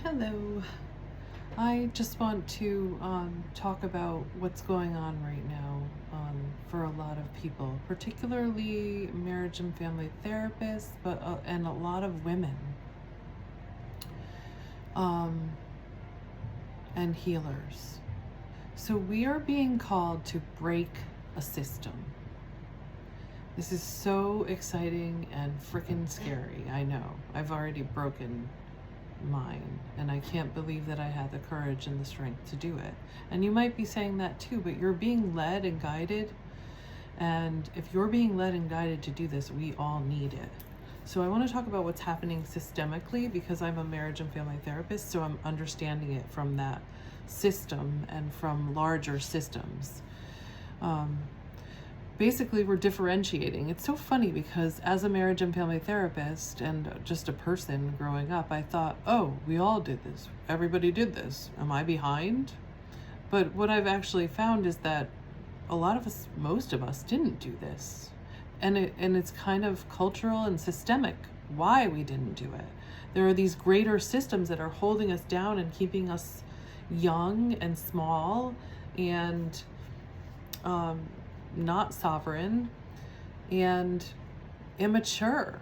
Hello. I just want to talk about what's going on right now for a lot of people, particularly marriage and family therapists, but and a lot of women um, and healers. So we are being called to break a system. This is so exciting and freaking scary. I know. I've already broken mine, and I can't believe that I had the courage and the strength to do it. And you might be saying that too, but you're being led and guided, and if you're being led and guided to do this, we all need it. So I want to talk about what's happening systemically, because I'm a marriage and family therapist, so I'm understanding it from that system and from larger systems. Basically, we're differentiating. It's so funny because as a marriage and family therapist and just a person growing up, I thought, oh, we all did this. Everybody did this. Am I behind? But what I've actually found is that a lot of us, most of us, didn't do this. And it's kind of cultural and systemic why we didn't do it. There are these greater systems that are holding us down and keeping us young and small and not sovereign and immature.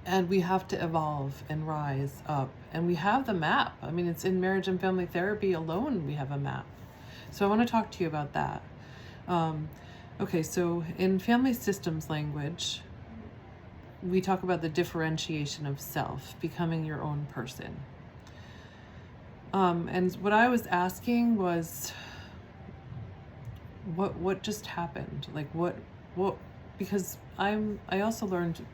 And we have to evolve and rise up. And we have the map. I mean, it's in marriage and family therapy alone, we have a map. So I want to talk to you about that. Okay, so in family systems language, we talk about the differentiation of self, becoming your own person. And what I was asking was, what just happened? Like what because I also learned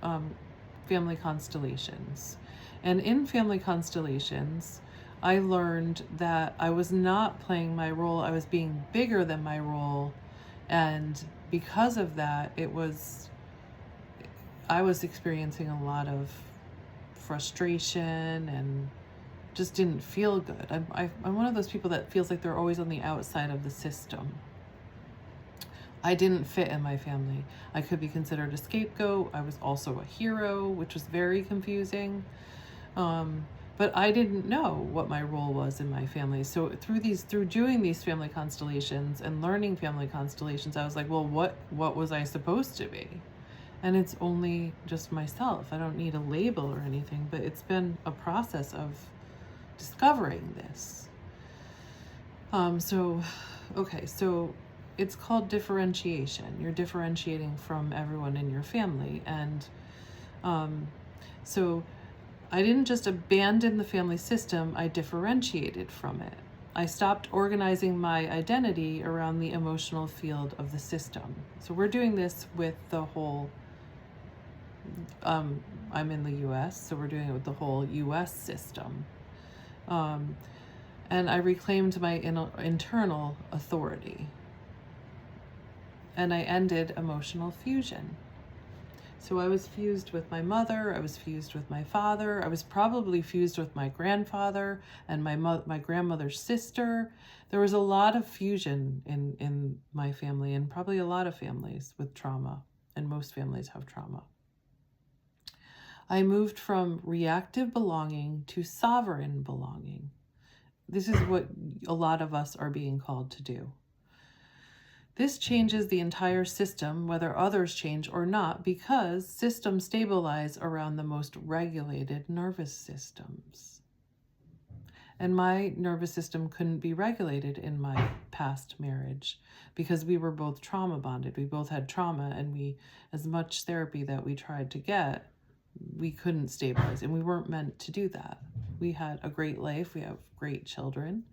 family constellations, and in family constellations I learned that I was not playing my role, I was being bigger than my role, and because of that I was experiencing a lot of frustration and just didn't feel good. I'm one of those people that feels like they're always on the outside of the system. I didn't fit in my family. I could be considered a scapegoat. I was also a hero, which was very confusing. But I didn't know what my role was in my family. So through doing these family constellations and learning family constellations, I was like, well, what was I supposed to be? And it's only just myself. I don't need a label or anything, but it's been a process of discovering this. So it's called differentiation. You're differentiating from everyone in your family. And so I didn't just abandon the family system, I differentiated from it. I stopped organizing my identity around the emotional field of the system. So we're doing this with the whole, I'm in the US, so we're doing it with the whole US system. And I reclaimed my internal authority. And I ended emotional fusion. So I was fused with my mother, I was fused with my father, I was probably fused with my grandfather and my grandmother's sister. There was a lot of fusion in my family, and probably a lot of families with trauma, and most families have trauma. I moved from reactive belonging to sovereign belonging. This is what a lot of us are being called to do. This changes the entire system, whether others change or not, because systems stabilize around the most regulated nervous systems. And my nervous system couldn't be regulated in my past marriage because we were both trauma bonded. We both had trauma, and as much therapy that we tried to get, we couldn't stabilize, and we weren't meant to do that. We had a great life. We have great children.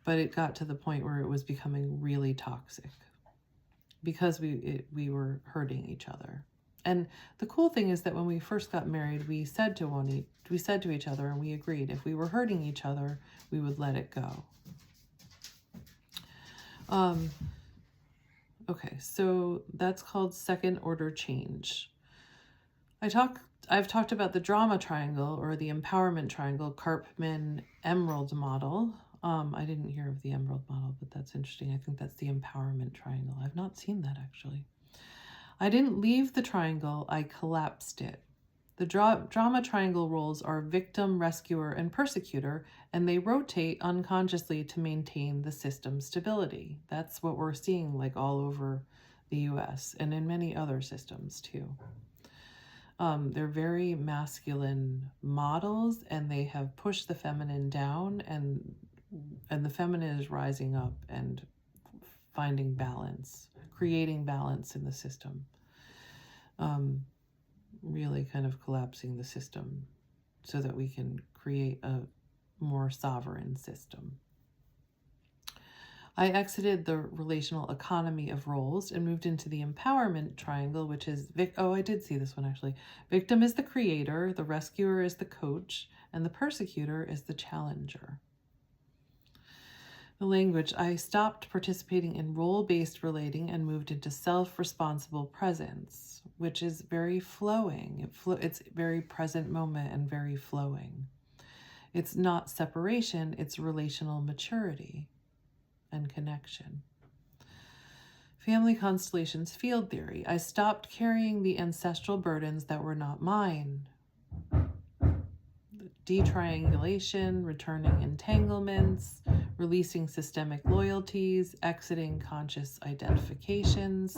But it got to the point where it was becoming really toxic because we were hurting each other. And the cool thing is that when we first got married, we said to each other, and we agreed, if we were hurting each other, we would let it go. Okay, so that's called second order change. I've talked about the drama triangle or the empowerment triangle, Karpman Emerald model. I didn't hear of the Emerald model, but that's interesting. I think that's the empowerment triangle. I've not seen that actually. I didn't leave the triangle, I collapsed it. The drama triangle roles are victim, rescuer, and persecutor, and they rotate unconsciously to maintain the system stability. That's what we're seeing like all over the US and in many other systems too. They're very masculine models, and they have pushed the feminine down, and the feminine is rising up and finding balance, creating balance in the system. Really kind of collapsing the system so that we can create a more sovereign system. I exited the relational economy of roles and moved into the empowerment triangle, which is, I did see this one actually. Victim is the creator, the rescuer is the coach, and the persecutor is the challenger. The language, I stopped participating in role-based relating and moved into self-responsible presence, which is very flowing. It's very present moment and very flowing. It's not separation, it's relational maturity and connection. Family constellations field theory. I stopped carrying the ancestral burdens that were not mine. Detriangulation, returning entanglements, releasing systemic loyalties, exiting conscious identifications.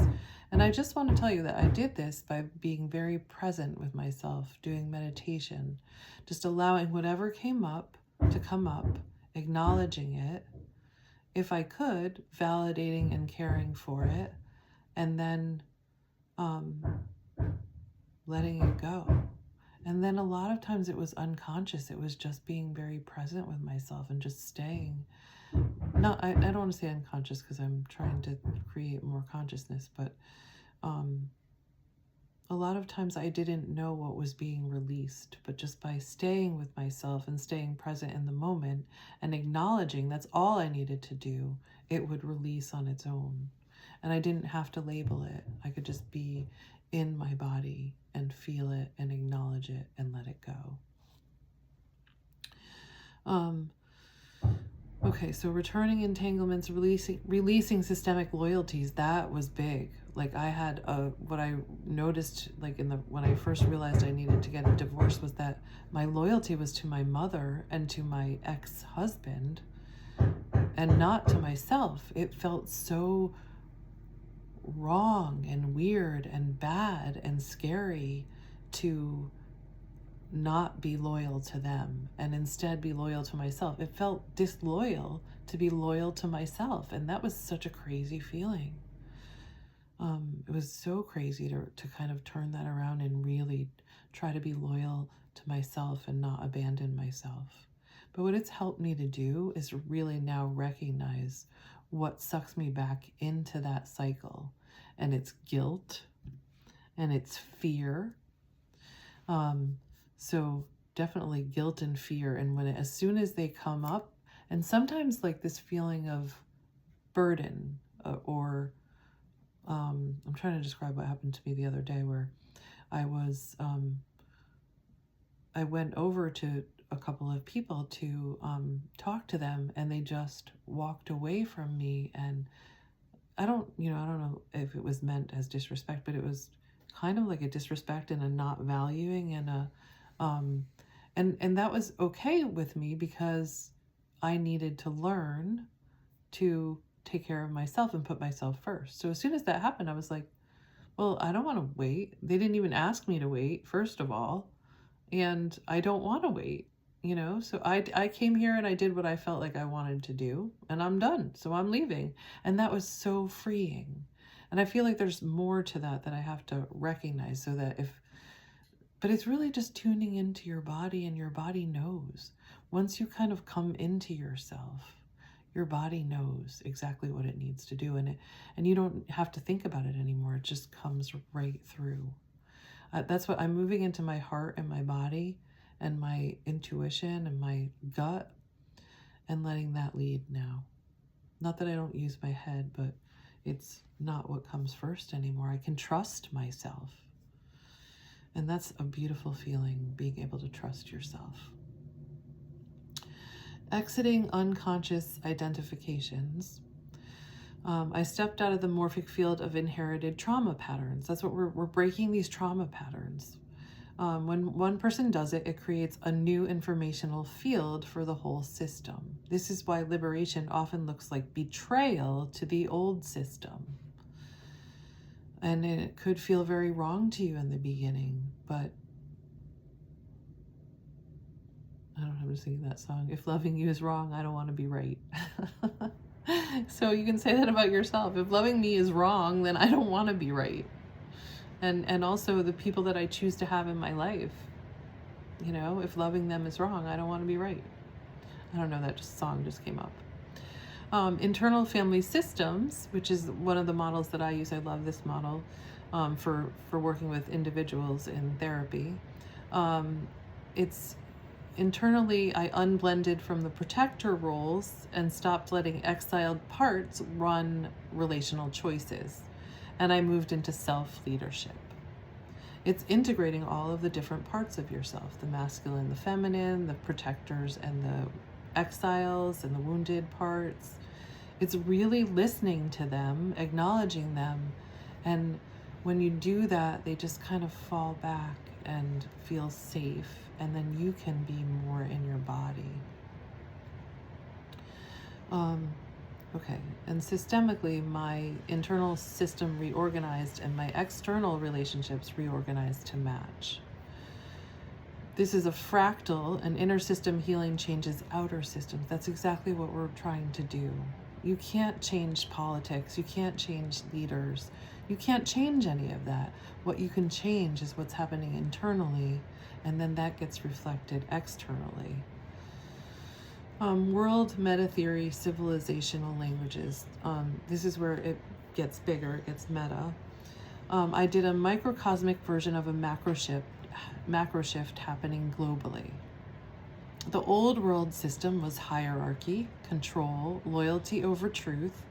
And I just want to tell you that I did this by being very present with myself, doing meditation, just allowing whatever came up to come up, acknowledging it, if I could, validating and caring for it, and then letting it go. And then a lot of times it was unconscious. It was just being very present with myself and just staying. I don't want to say unconscious because I'm trying to create more consciousness, but a lot of times I didn't know what was being released, but just by staying with myself and staying present in the moment and acknowledging that's all I needed to do, it would release on its own. And I didn't have to label it. I could just be in my body and feel it and acknowledge it and let it go. Okay, so returning entanglements, releasing systemic loyalties, that was big. Like I had what I noticed like when I first realized I needed to get a divorce was that my loyalty was to my mother and to my ex-husband and not to myself. It felt so wrong and weird and bad and scary to not be loyal to them and instead be loyal to myself. It felt disloyal to be loyal to myself, and that was such a crazy feeling. It was so crazy to kind of turn that around and really try to be loyal to myself and not abandon myself. But what it's helped me to do is really now recognize what sucks me back into that cycle, and it's guilt and it's fear. So definitely guilt and fear. And as soon as they come up, and sometimes like this feeling of burden or I'm trying to describe what happened to me the other day where I went over to a couple of people to talk to them, and they just walked away from me. And I don't know if it was meant as disrespect, but it was kind of like a disrespect and a not valuing and a and that was okay with me because I needed to learn to take care of myself and put myself first. So as soon as that happened, I was like, well, I don't want to wait. They didn't even ask me to wait, first of all, and I don't want to wait, so I came here and I did what I felt like I wanted to do, and I'm done, so I'm leaving. And that was so freeing. And I feel like there's more to that I have to recognize, so that but it's really just tuning into your body, and your body knows. Once you kind of come into yourself, your body knows exactly what it needs to do, and you don't have to think about it anymore. It just comes right through. That's what I'm moving into, my heart and my body and my intuition and my gut, and letting that lead now. Not that I don't use my head, but it's not what comes first anymore. I can trust myself. And that's a beautiful feeling, being able to trust yourself. Exiting unconscious identifications. I stepped out of the morphic field of inherited trauma patterns. That's what we're breaking, these trauma patterns. When one person does it, it creates a new informational field for the whole system. This is why liberation often looks like betrayal to the old system. And it could feel very wrong to you in the beginning, but I don't know, I'm just singing that song. If loving you is wrong, I don't want to be right. So you can say that about yourself. If loving me is wrong, then I don't want to be right. And also the people that I choose to have in my life, you know, if loving them is wrong, I don't want to be right. I don't know, that song just came up. Internal family systems, which is one of the models that I use. I love this model for working with individuals in therapy. It's internally, I unblended from the protector roles and stopped letting exiled parts run relational choices. And I moved into self-leadership. It's integrating all of the different parts of yourself, the masculine, the feminine, the protectors and the exiles and the wounded parts. It's really listening to them, acknowledging them. And when you do that, they just kind of fall back and feel safe. And then you can be more in your body. Okay, and systemically, my internal system reorganized and my external relationships reorganized to match. This is a fractal, and inner system healing changes outer systems. That's exactly what we're trying to do. You can't change politics. You can't change leaders. You can't change any of that. What you can change is what's happening internally, and then that gets reflected externally. World meta theory, civilizational languages. This is where it gets bigger, it gets meta. I did a microcosmic version of a macro shift happening globally. The old world system was hierarchy, control, loyalty over truth,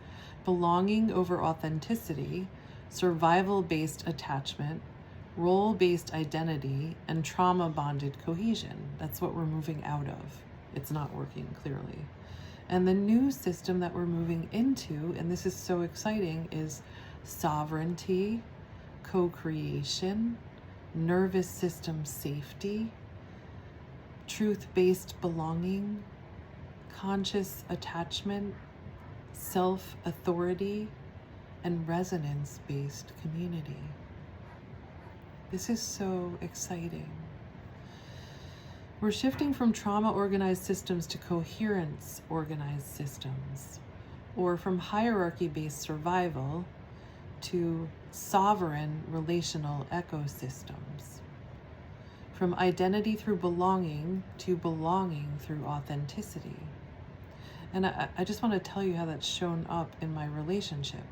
belonging over authenticity, survival-based attachment, role-based identity, and trauma-bonded cohesion. That's what we're moving out of. It's not working, clearly. And the new system that we're moving into, and this is so exciting, is sovereignty, co-creation, nervous system safety, truth-based belonging, conscious attachment, self-authority, and resonance-based community. This is so exciting. We're shifting from trauma-organized systems to coherence-organized systems, or from hierarchy-based survival to sovereign relational ecosystems, from identity through belonging to belonging through authenticity. And I just want to tell you how that's shown up in my relationship.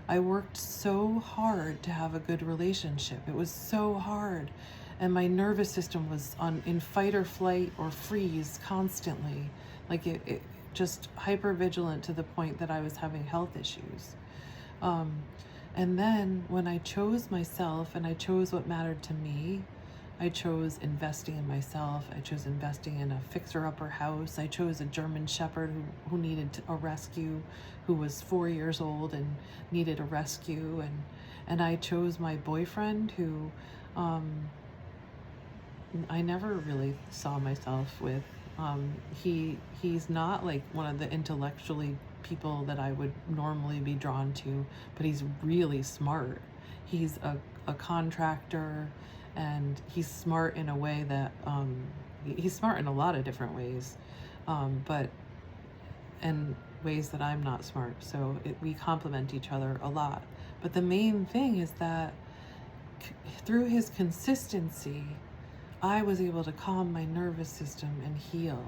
I worked so hard to have a good relationship. It was so hard. And my nervous system was in fight or flight or freeze constantly. Like it just hyper vigilant to the point that I was having health issues. And then when I chose myself and I chose what mattered to me, I chose investing in myself. I chose investing in a fixer-upper house. I chose a German Shepherd who needed a rescue, who was 4 years old and needed a rescue. And I chose my boyfriend who I never really saw myself with. He's not like one of the intellectually people that I would normally be drawn to, but he's really smart. He's a contractor, and he's smart in a way that he's smart in a lot of different ways, but in ways that I'm not smart. So we complement each other a lot. But the main thing is that through his consistency, I was able to calm my nervous system and heal.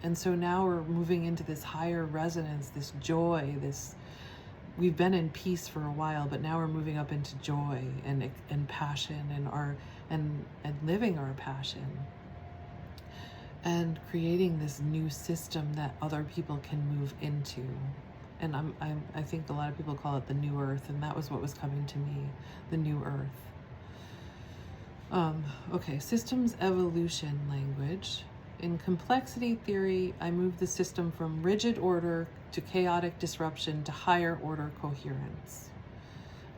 And so now we're moving into this higher resonance, this joy, we've been in peace for a while, but now we're moving up into joy and passion and living our passion and creating this new system that other people can move into. And I think a lot of people call it the new earth, and that was what was coming to me, the new earth. Okay, systems evolution language. In complexity theory, I moved the system from rigid order to chaotic disruption to higher order coherence.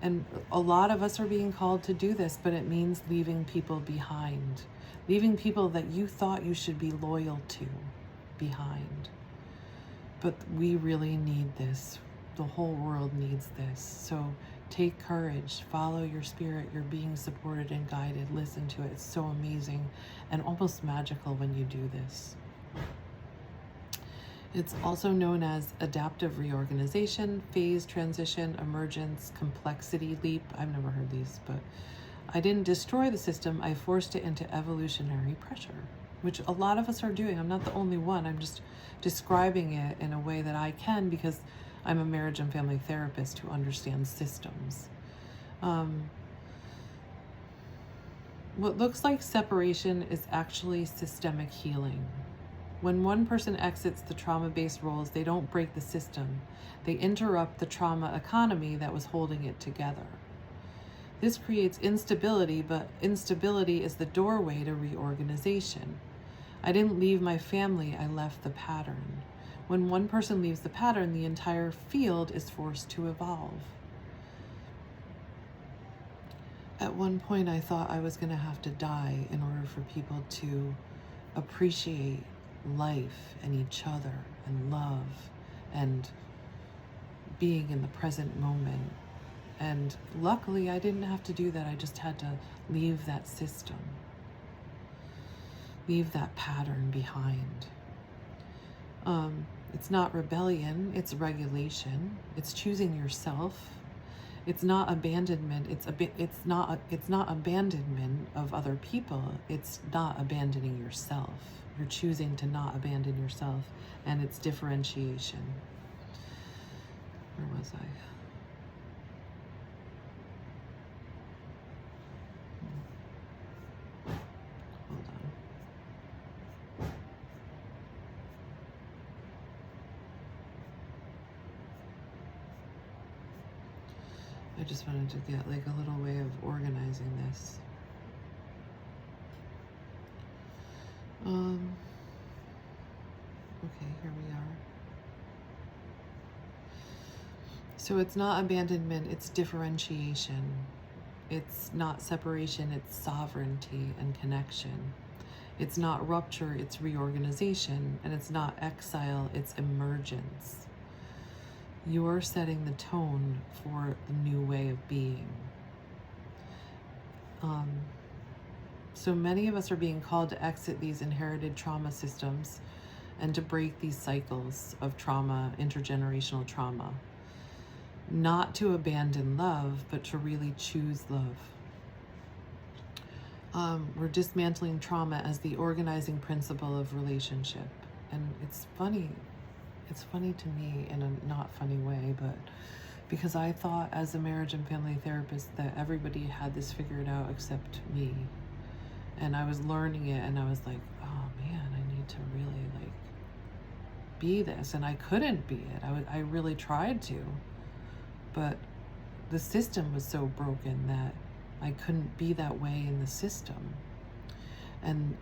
And a lot of us are being called to do this, but it means leaving people behind, leaving people that you thought you should be loyal to behind. But we really need this. The whole world needs this. So take courage, follow your spirit. You're being supported and guided. Listen to it. It's so amazing and almost magical when you do this. It's also known as adaptive reorganization, phase transition, emergence, complexity leap. I've never heard these, but I didn't destroy the system. I forced it into evolutionary pressure, which a lot of us are doing. I'm not the only one. I'm just describing it in a way that I can because I'm a marriage and family therapist who understands systems. What looks like separation is actually systemic healing. When one person exits the trauma-based roles, they don't break the system. They interrupt the trauma economy that was holding it together. This creates instability, but instability is the doorway to reorganization. I didn't leave my family, I left the pattern. When one person leaves the pattern, the entire field is forced to evolve. At one point, I thought I was going to have to die in order for people to appreciate life and each other and love and being in the present moment. And luckily, I didn't have to do that. I just had to leave that system, leave that pattern behind. It's not rebellion, it's regulation. It's choosing yourself. It's not abandonment. It's not abandonment of other people. It's not abandoning yourself. You're choosing to not abandon yourself, and it's differentiation. Where was I? Hold on. I just wanted to get like a little way of organizing this. Okay, here we are. So it's not abandonment, it's differentiation. It's not separation, it's sovereignty and connection. It's not rupture, it's reorganization. And it's not exile, it's emergence. You're setting the tone for the new way of being. So many of us are being called to exit these inherited trauma systems and to break these cycles of trauma, intergenerational trauma. Not to abandon love, but to really choose love. We're dismantling trauma as the organizing principle of relationship. And it's funny to me in a not funny way, but because I thought as a marriage and family therapist that everybody had this figured out except me. And I was learning it and I was like, oh man, I need to really like be this. And I couldn't be it. I really tried to, but the system was so broken that I couldn't be that way in the system. And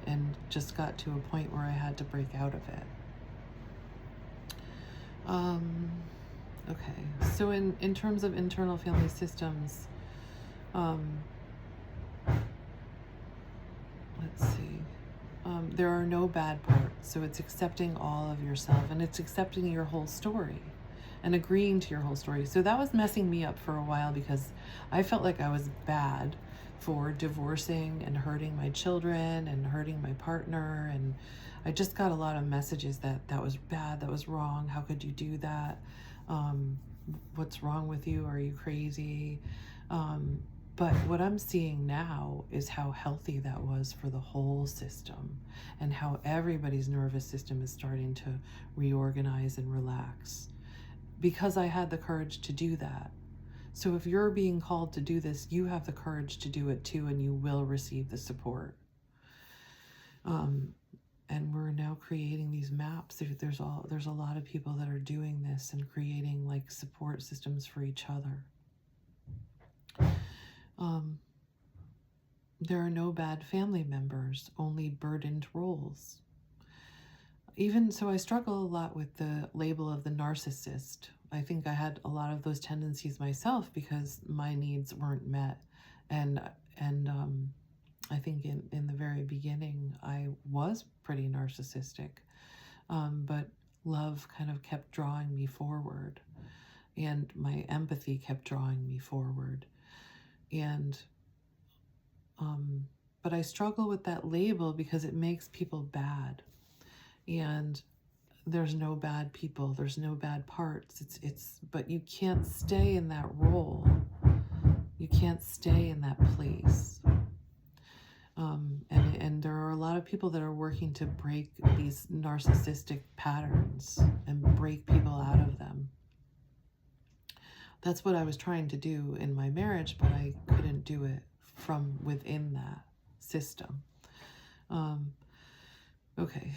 just got to a point where I had to break out of it. Okay, so in terms of internal family systems, let's see, there are no bad parts. So it's accepting all of yourself, and it's accepting your whole story and agreeing to your whole story. So that was messing me up for a while because I felt like I was bad for divorcing and hurting my children and hurting my partner. And I just got a lot of messages that was bad, that was wrong. How could you do that? What's wrong with you? Are you crazy? But what I'm seeing now is how healthy that was for the whole system and how everybody's nervous system is starting to reorganize and relax because I had the courage to do that. So if you're being called to do this, you have the courage to do it too, and you will receive the support. And we're now creating these maps. There's a lot of people that are doing this and creating like support systems for each other. There are no bad family members, only burdened roles. Even so, I struggle a lot with the label of the narcissist. I think I had a lot of those tendencies myself because my needs weren't met. And I think in the very beginning, I was pretty narcissistic, but love kind of kept drawing me forward, and my empathy kept drawing me forward. And, but I struggle with that label because it makes people bad. And there's no bad people, there's no bad parts. But you can't stay in that role. You can't stay in that place. And there are a lot of people that are working to break these narcissistic patterns and break people out of them. That's what I was trying to do in my marriage, but I couldn't do it from within that system. Okay.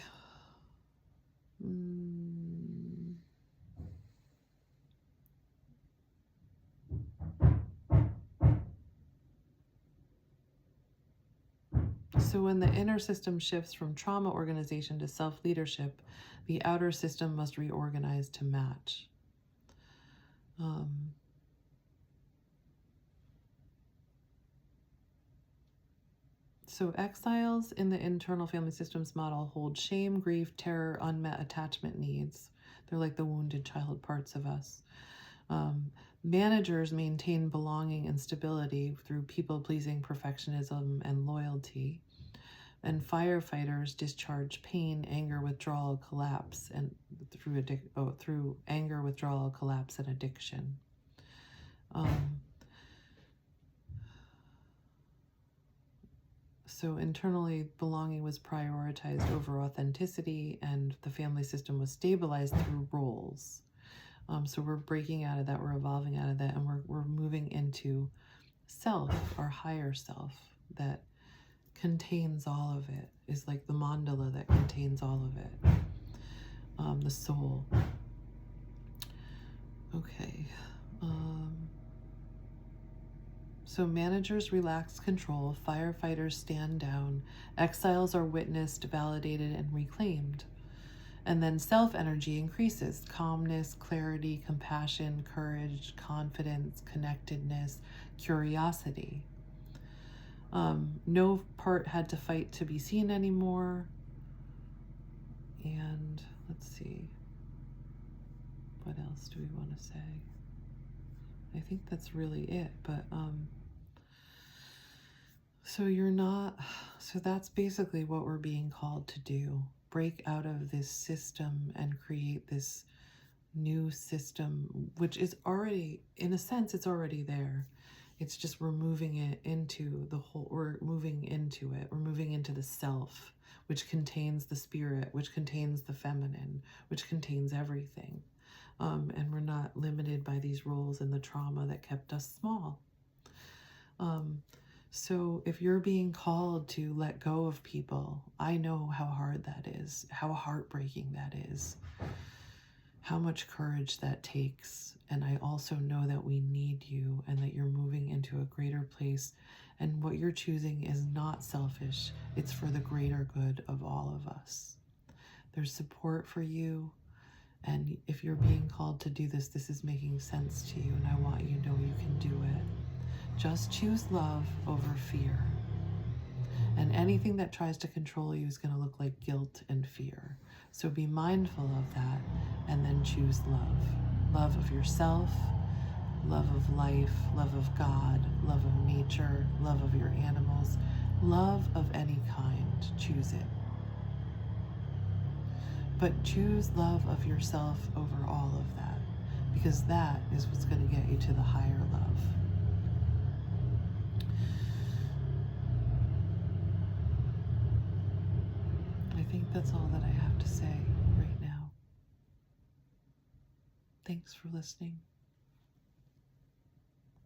So when the inner system shifts from trauma organization to self-leadership, the outer system must reorganize to match. So exiles in the internal family systems model hold shame, grief, terror, unmet attachment needs. They're like the wounded child parts of us. Managers maintain belonging and stability through people-pleasing, perfectionism, and loyalty. And firefighters discharge pain, anger, withdrawal, collapse, and through anger, withdrawal, collapse, and addiction. So internally, belonging was prioritized over authenticity, and the family system was stabilized through roles. So we're breaking out of that, we're evolving out of that, and we're moving into self, our higher self, that contains all of it, is like the mandala that contains all of it, the soul. Okay. So managers relax control, firefighters stand down, exiles are witnessed, validated, and reclaimed. And then self-energy increases: calmness, clarity, compassion, courage, confidence, connectedness, curiosity. No part had to fight to be seen anymore. And let's see, what else do we want to say? I think that's really it. But so that's basically what we're being called to do. Break out of this system and create this new system, which is already, in a sense, it's already there. It's just we're moving it into the whole, we're moving into it. We're moving into the self, which contains the spirit, which contains the feminine, which contains everything. And we're not limited by these roles and the trauma that kept us small. So if you're being called to let go of people, I know how hard that is, how heartbreaking that is, how much courage that takes. And I also know that we need you and that you're moving into a greater place. And what you're choosing is not selfish. It's for the greater good of all of us. There's support for you. And if you're being called to do this, this is making sense to you. And I want you to know you can do it. Just choose love over fear. And anything that tries to control you is going to look like guilt and fear. So be mindful of that and then choose love. Love of yourself, love of life, love of God, love of nature, love of your animals, love of any kind. Choose it. But choose love of yourself over all of that, because that is what's going to get you to the higher love. I think that's all that I have to say right now. Thanks for listening.